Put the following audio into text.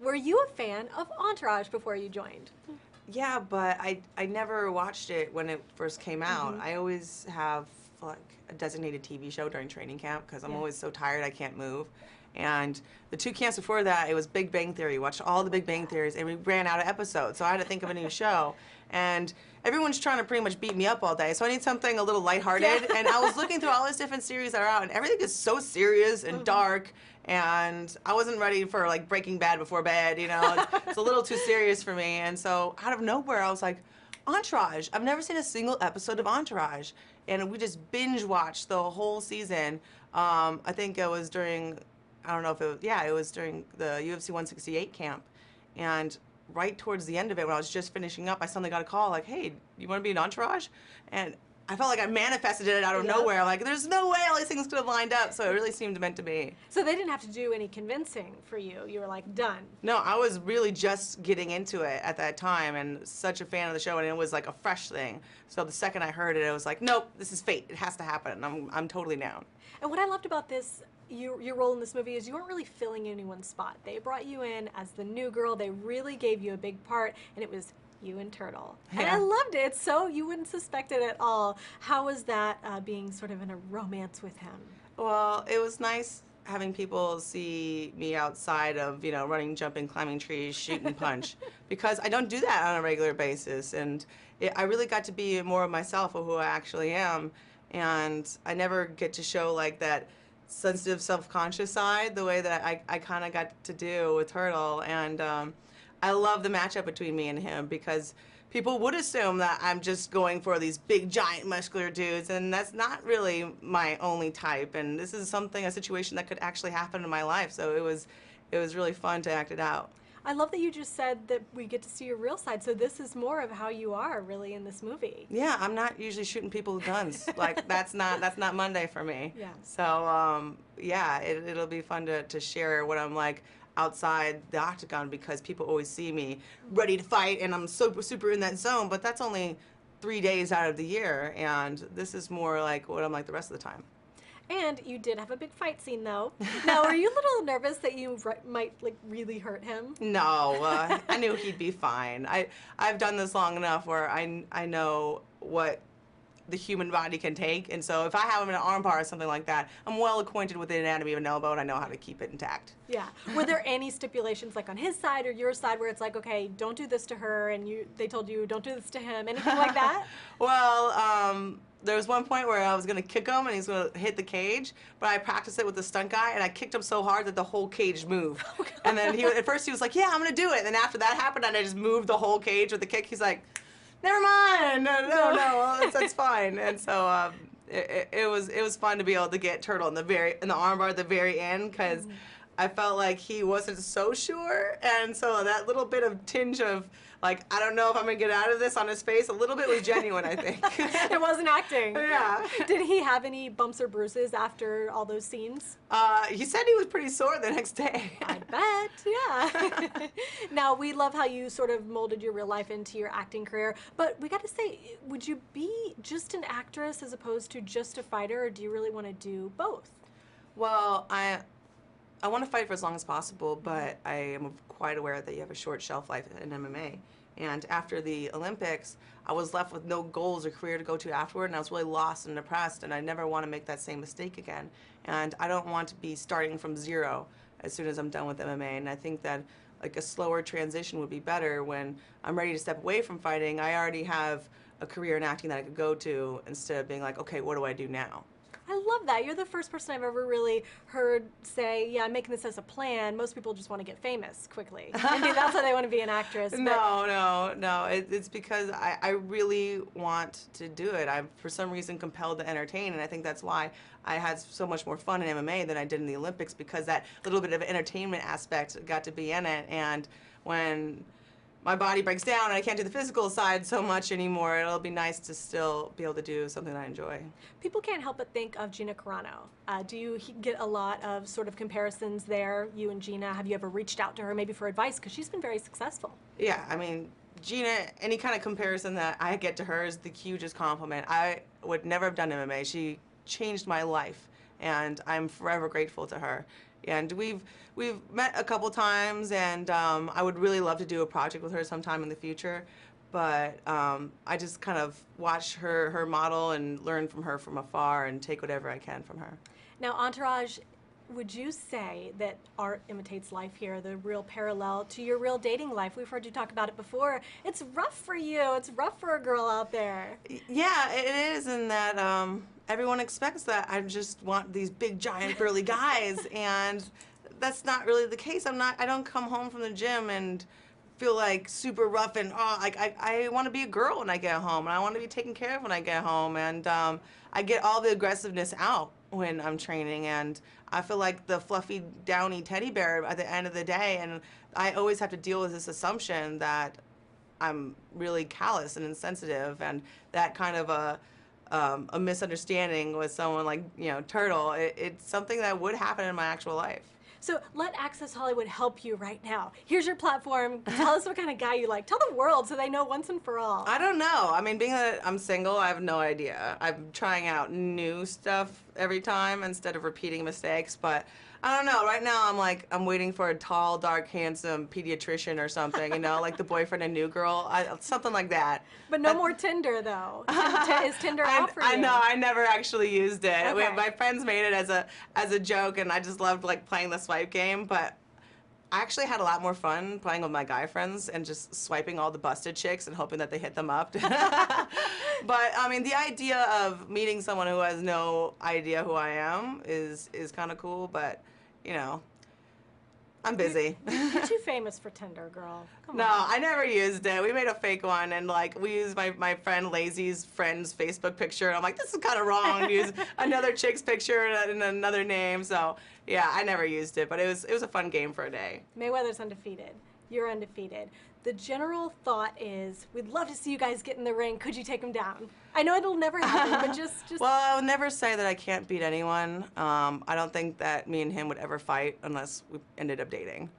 Were you a fan of Entourage before you joined? Yeah, but I never watched it when it first came out. I always have like a designated TV show during training camp because I'm Yeah. always so tired I can't move. And the 2 camps before that, it was Big Bang Theory. Watched all the Big Bang Theories, and we ran out of episodes, so I had to think of a new show. And everyone's trying to pretty much beat me up all day, so I need something a little lighthearted. Yeah. And I was looking through all these different series that are out, and everything is so serious and dark. And I wasn't ready for like Breaking Bad before bed, you know. It's a little too serious for me. And so out of nowhere, I was like, Entourage. I've never seen a single episode of Entourage, and we just binge watched the whole season. I think it was during, I don't know if it was, yeah, it was during the UFC 168 camp, and right towards the end of it, when I was just finishing up, I suddenly got a call like, "Hey, you want to be an Entourage?" And I felt like I manifested it out of nowhere. I'm like, there's no way all these things could have lined up, so it really seemed meant to be. So they didn't have to do any convincing for you. You were like, done. No, I was really just getting into it at that time and such a fan of the show, and it was like a fresh thing. So the second I heard it, I was like, nope, this is fate. It has to happen. I'm totally down. And what I loved about this, your role in this movie, is you weren't really filling anyone's spot. They brought you in as the new girl. They really gave you a big part, and it was you and Turtle. Yeah. And I loved it, so you wouldn't suspect it at all. How was that being sort of in a romance with him? Well, it was nice having people see me outside of, you know, running, jumping, climbing trees, shoot and punch, because I don't do that on a regular basis. And I really got to be more of myself, of who I actually am. And I never get to show like that sensitive, self-conscious side the way that I kind of got to do with Turtle. And I love the matchup between me and him, because people would assume that I'm just going for these big, giant, muscular dudes, and that's not really my only type. And this is a situation that could actually happen in my life. So it was really fun to act it out. I love that you just said that we get to see your real side. So this is more of how you are really in this movie. Yeah, I'm not usually shooting people with guns. Like that's not Monday for me. Yeah. So yeah, it'll be fun to share what I'm like outside the octagon, because people always see me ready to fight and I'm super in that zone, but that's only 3 days out of the year, and this is more like what I'm like the rest of the time. And you did have a big fight scene, though. Now, were you a little nervous that you might like really hurt him? No, I knew he'd be fine. I've done this long enough where I know what the human body can take, and so if I have him in an arm bar or something like that, I'm well acquainted with the anatomy of an elbow, and I know how to keep it intact. Yeah. Were there any stipulations, like on his side or your side, where it's like, okay, don't do this to her, and they told you don't do this to him, anything like that? Well, there was one point where I was going to kick him and he's going to hit the cage, but I practiced it with the stunt guy, and I kicked him so hard that the whole cage moved. Oh, and then at first he was like, yeah, I'm going to do it. And then after that happened and I just moved the whole cage with the kick, he's like, never mind, no, that's fine. And so it was fun to be able to get Turtle in the armbar at the very end, because I felt like he wasn't so sure, and so that little bit of tinge of like, I don't know if I'm gonna get out of this on his face, a little bit was genuine, I think. It wasn't acting. Yeah. Did he have any bumps or bruises after all those scenes? He said he was pretty sore the next day. I bet, yeah. Now, we love how you sort of molded your real life into your acting career, but we got to say, would you be just an actress as opposed to just a fighter, or do you really want to do both? Well, I want to fight for as long as possible, but I am quite aware that you have a short shelf life in MMA. And after the Olympics, I was left with no goals or career to go to afterward, and I was really lost and depressed, and I never want to make that same mistake again. And I don't want to be starting from zero as soon as I'm done with MMA, and I think that like a slower transition would be better. When I'm ready to step away from fighting, I already have a career in acting that I could go to, instead of being like, okay, what do I do now? I love that. You're the first person I've ever really heard say, yeah, I'm making this as a plan. Most people just want to get famous quickly. I mean, that's why they want to be an actress. But No. It's because I really want to do it. I'm, for some reason, compelled to entertain, and I think that's why I had so much more fun in MMA than I did in the Olympics, because that little bit of entertainment aspect got to be in it. And when my body breaks down and I can't do the physical side so much anymore, it'll be nice to still be able to do something I enjoy. People can't help but think of Gina Carano. Do you get a lot of sort of comparisons there, you and Gina? Have you ever reached out to her maybe for advice? Because she's been very successful. Yeah, I mean, Gina, any kind of comparison that I get to her is the hugest compliment. I would never have done MMA. She changed my life, and I'm forever grateful to her. And we've met a couple times, and I would really love to do a project with her sometime in the future. But I just kind of watch her model and learn from her from afar and take whatever I can from her. Now, Entourage, would you say that art imitates life here, the real parallel to your real dating life? We've heard you talk about it before. It's rough for you. It's rough for a girl out there. Yeah, it is in that everyone expects that I just want these big, giant, burly guys, and that's not really the case. I don't come home from the gym and feel like super rough and I want to be a girl when I get home, and I want to be taken care of when I get home, and I get all the aggressiveness out when I'm training, and I feel like the fluffy, downy teddy bear at the end of the day, and I always have to deal with this assumption that I'm really callous and insensitive, and that kind of a misunderstanding with someone like, Turtle, it's something that would happen in my actual life. So let Access Hollywood help you right now. Here's your platform. Tell us what kind of guy you like. Tell the world so they know once and for all. I don't know. I mean, being that I'm single, I have no idea. I'm trying out new stuff every time instead of repeating mistakes, but I don't know. Right now, I'm waiting for a tall, dark, handsome pediatrician or something, like the boyfriend in New Girl, something like that. But no more Tinder, though. Is Tinder out for you? I know. I never actually used it. Okay. My friends made it as a joke, and I just loved playing the swipe game. But I actually had a lot more fun playing with my guy friends and just swiping all the busted chicks and hoping that they hit them up. But I mean, the idea of meeting someone who has no idea who I am is kind of cool. But I'm busy. You're too famous for Tinder, girl. Come No, on. I never used it. We made a fake one, and we used my friend Lazy's friend's Facebook picture, and I'm like, this is kind of wrong to use another chick's picture and another name. So yeah, I never used it, but it was a fun game for a day. Mayweather's undefeated. You're undefeated. The general thought is, we'd love to see you guys get in the ring. Could you take him down? I know it'll never happen, but just. Well, I would never say that I can't beat anyone. I don't think that me and him would ever fight unless we ended up dating.